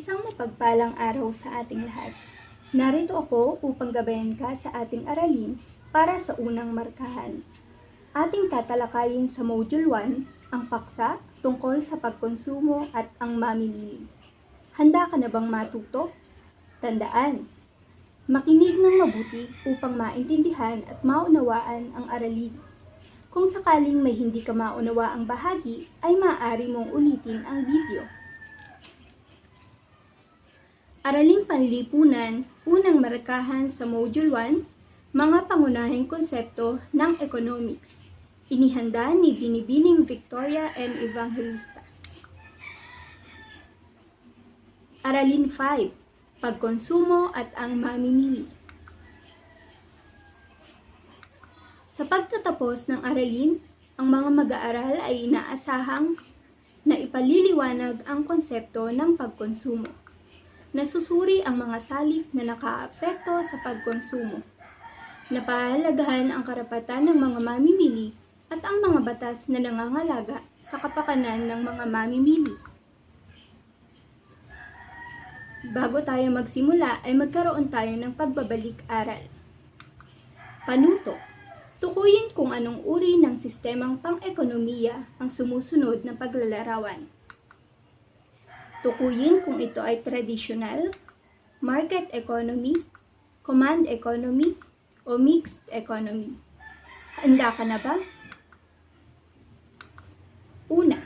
Isang mapagpalang araw sa ating lahat. Narito ako upang gabayan ka sa ating aralin para sa unang markahan. Ating tatalakayin sa Module 1 ang paksa tungkol sa pagkonsumo at ang mamimili. Handa ka na bang matuto? Tandaan, makinig ng mabuti upang maintindihan at maunawaan ang aralin. Kung sakaling may hindi ka maunawaang bahagi, ay maaari mong ulitin ang video. Araling Panlipunan, unang markahan sa Module 1, mga pangunahing konsepto ng economics. Inihanda ni Binibining Victoria M. Evangelista. Aralin 5, pagkonsumo at ang mamimili. Sa pagtatapos ng aralin, ang mga mag-aaral ay inaasahang na ipaliliwanag ang konsepto ng pagkonsumo. Nasusuri ang mga salik na nakaapekto sa pagkonsumo. Napahalagahan ang karapatan ng mga mamimili at ang mga batas na nangangalaga sa kapakanan ng mga mamimili. Bago tayo magsimula ay magkaroon tayo ng pagbabalik-aral. Panuto. Tukuyin kung anong uri ng sistemang pang-ekonomiya ang sumusunod na paglalarawan. Tukuyin kung ito ay traditional, market economy, command economy, o mixed economy. Handa ka na ba? Una,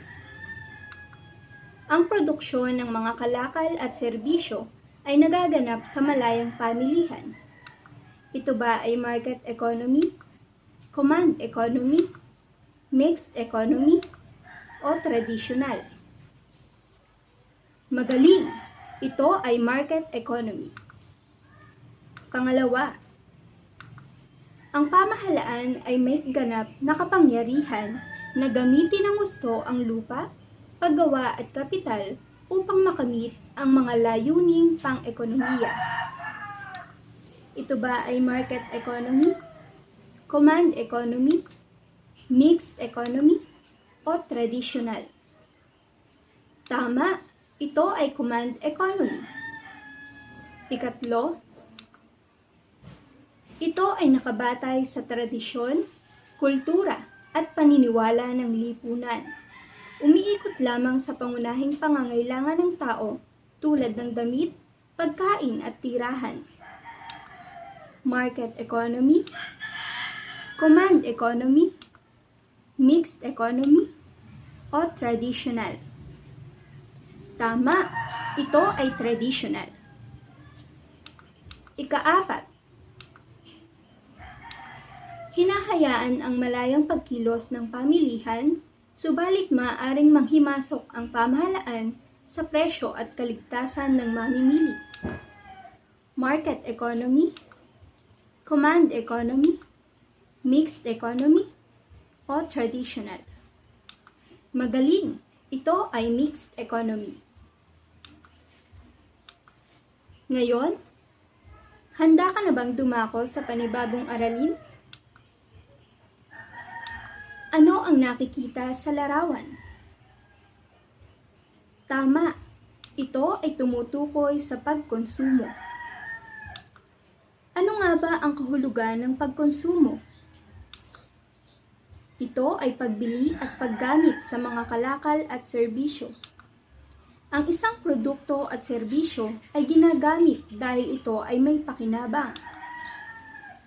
ang produksyon ng mga kalakal at serbisyo ay nagaganap sa malayang pamilihan. Ito ba ay market economy, command economy, mixed economy, o traditional? Magaling! Ito ay market economy. Pangalawa, ang pamahalaan ay may ganap na kapangyarihan na gamitin ng gusto ang lupa, paggawa at kapital upang makamit ang mga layuning pang-ekonomiya. Ito ba ay market economy, command economy, mixed economy, o traditional? Tama! Ito ay command economy. Ikatlo, ito ay nakabatay sa tradisyon, kultura, at paniniwala ng lipunan. Umiikot lamang sa pangunahing pangangailangan ng tao tulad ng damit, pagkain at tirahan. Market economy, command economy, mixed economy, o traditional? Tama, ito ay traditional. Ikaapat, hinahayaan ang malayang pagkilos ng pamilihan, subalit maaaring manghimasok ang pamahalaan sa presyo at kaligtasan ng mamimili. Market economy, command economy, mixed economy, o traditional? Magaling! Ito ay mixed economy. Ngayon, handa ka na bang dumako sa panibagong aralin? Ano ang nakikita sa larawan? Tama, ito ay tumutukoy sa pagkonsumo. Ano nga ba ang kahulugan ng pagkonsumo? Ito ay pagbili at paggamit sa mga kalakal at serbisyo. Ang isang produkto at serbisyo ay ginagamit dahil ito ay may pakinabang.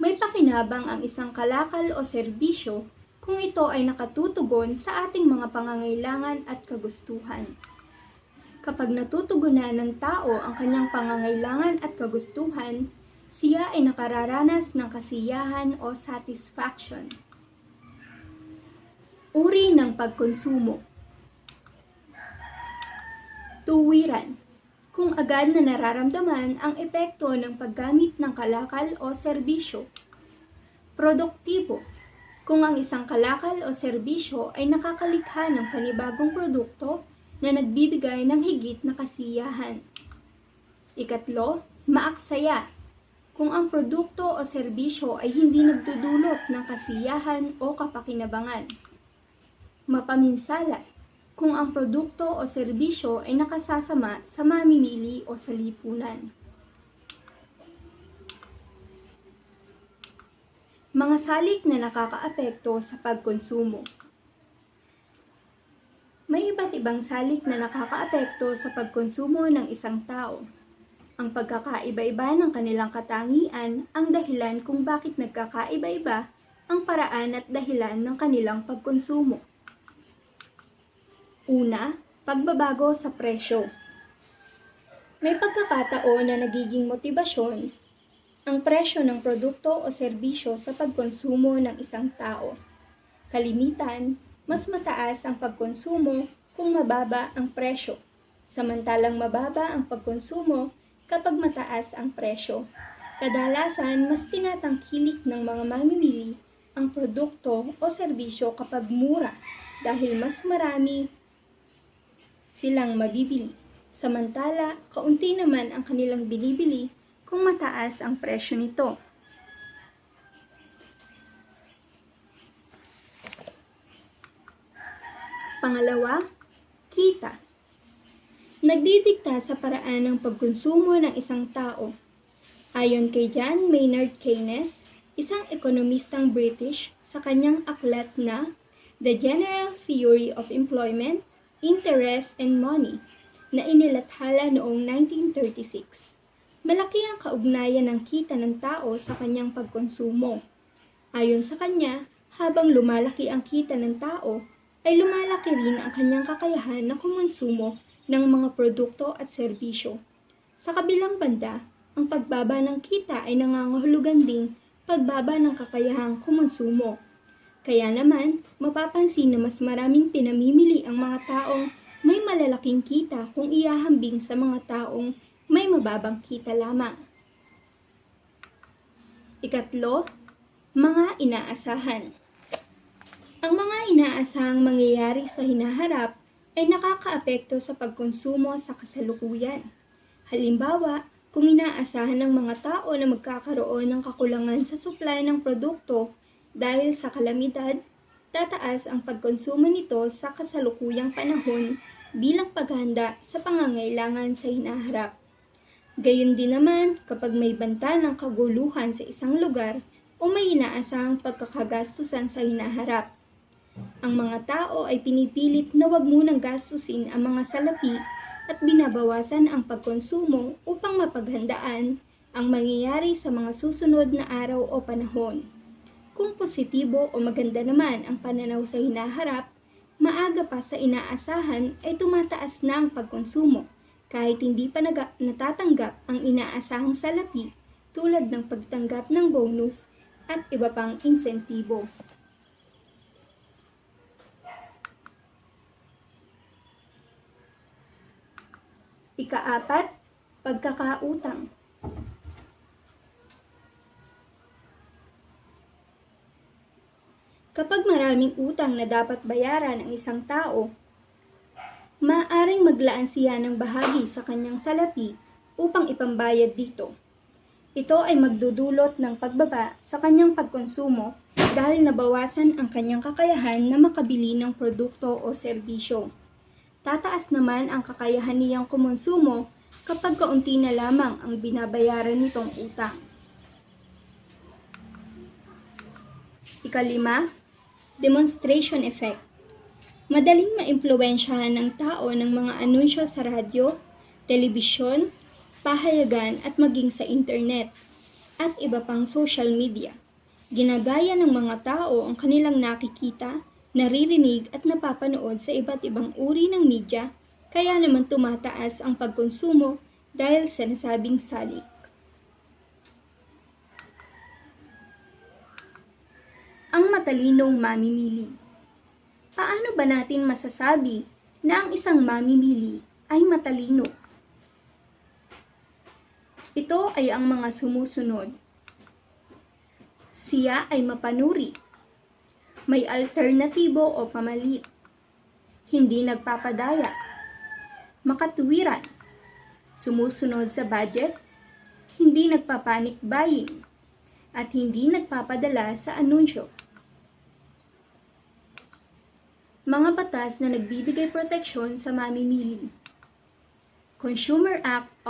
May pakinabang ang isang kalakal o serbisyo kung ito ay nakatutugon sa ating mga pangangailangan at kagustuhan. Kapag natutugunan ng tao ang kanyang pangangailangan at kagustuhan, siya ay nakararanas ng kasiyahan o satisfaction. Uri ng pagkonsumo. Tuwiran, kung agad na nararamdaman ang epekto ng paggamit ng kalakal o serbisyo. Produktibo, kung ang isang kalakal o serbisyo ay nakakalikha ng panibagong produkto na nagbibigay ng higit na kasiyahan. Ikatlo, maaksaya, kung ang produkto o serbisyo ay hindi nagdudulot ng kasiyahan o kapakinabangan. Mapaminsala, kung ang produkto o serbisyo ay nakasasama sa mamimili o sa lipunan. Mga salik na nakakaapekto sa pagkonsumo. May iba't ibang salik na nakakaapekto sa pagkonsumo ng isang tao. Ang pagkakaiba-iba ng kanilang katangian ang dahilan kung bakit nagkakaiba-iba ang paraan at dahilan ng kanilang pagkonsumo. Una, pagbabago sa presyo. May pagkakataon na nagiging motibasyon ang presyo ng produkto o serbisyo sa pagkonsumo ng isang tao. Kalimitan, mas mataas ang pagkonsumo kung mababa ang presyo, samantalang mababa ang pagkonsumo kapag mataas ang presyo. Kadalasan, mas tinatangkilik ng mga mamimili ang produkto o serbisyo kapag mura dahil mas marami silang mabibili. Samantala, kaunti naman ang kanilang binibili kung mataas ang presyo nito. Pangalawa, kita. Nagdidikta sa paraan ng pagkonsumo ng isang tao. Ayon kay John Maynard Keynes, isang ekonomistang British, sa kanyang aklat na The General Theory of Employment, Interest and Money, na inilathala noong 1936. Malaki ang kaugnayan ng kita ng tao sa kanyang pagkonsumo. Ayon sa kanya, habang lumalaki ang kita ng tao, ay lumalaki rin ang kanyang kakayahan na kumonsumo ng mga produkto at serbisyo. Sa kabilang banda, ang pagbaba ng kita ay nangangahulugan ding pagbaba ng kakayahang kumonsumo. Kaya naman, mapapansin na mas maraming pinamimili ang mga taong may malalaking kita kung iahambing sa mga taong may mababang kita lamang. Ikatlo, mga inaasahan. Ang mga inaasahang mangyayari sa hinaharap ay nakakaapekto sa pagkonsumo sa kasalukuyan. Halimbawa, kung inaasahan ng mga tao na magkakaroon ng kakulangan sa supply ng produkto dahil sa kalamidad, tataas ang pagkonsumo nito sa kasalukuyang panahon bilang paghahanda sa pangangailangan sa hinaharap. Gayon din naman kapag may banta ng kaguluhan sa isang lugar o may inaasahang pagkakagastusan sa hinaharap. Ang mga tao ay pinipilit na wag munang gastusin ang mga salapi at binabawasan ang pagkonsumo upang mapaghandaan ang mangyayari sa mga susunod na araw o panahon. Kung positibo o maganda naman ang pananaw sa hinaharap, maaga pa sa inaasahan ay tumataas na ang pagkonsumo kahit hindi pa natatanggap ang inaasahang salapi tulad ng pagtanggap ng bonus at iba pang insentibo. Ika-4, pagkakautang. Kapag maraming utang na dapat bayaran ng isang tao, maaaring maglaan siya ng bahagi sa kanyang salapi upang ipambayad dito. Ito ay magdudulot ng pagbaba sa kanyang pagkonsumo dahil nabawasan ang kanyang kakayahan na makabili ng produkto o serbisyo. Tataas naman ang kakayahan niyang kumonsumo kapag kaunti na lamang ang binabayaran nitong utang. Ika-5, demonstration effect. Madaling maimpluwensyahan ng tao ng mga anunsyo sa radyo, telebisyon, pahayagan at maging sa internet at iba pang social media. Ginagaya ng mga tao ang kanilang nakikita, naririnig at napapanood sa iba't ibang uri ng media, kaya naman tumataas ang pagkonsumo dahil sa nasabing salik. Ang matalinong mamimili. Paano ba natin masasabi na ang isang mamimili ay matalino? Ito ay ang mga sumusunod. Siya ay mapanuri, may alternatibo o pamalit, hindi nagpapadaya, makatuwiran, sumusunod sa budget, hindi nagpapanik buying, at hindi nagpapadala sa anunsyo. Mga batas na nagbibigay proteksyon sa mamimili. Consumer Act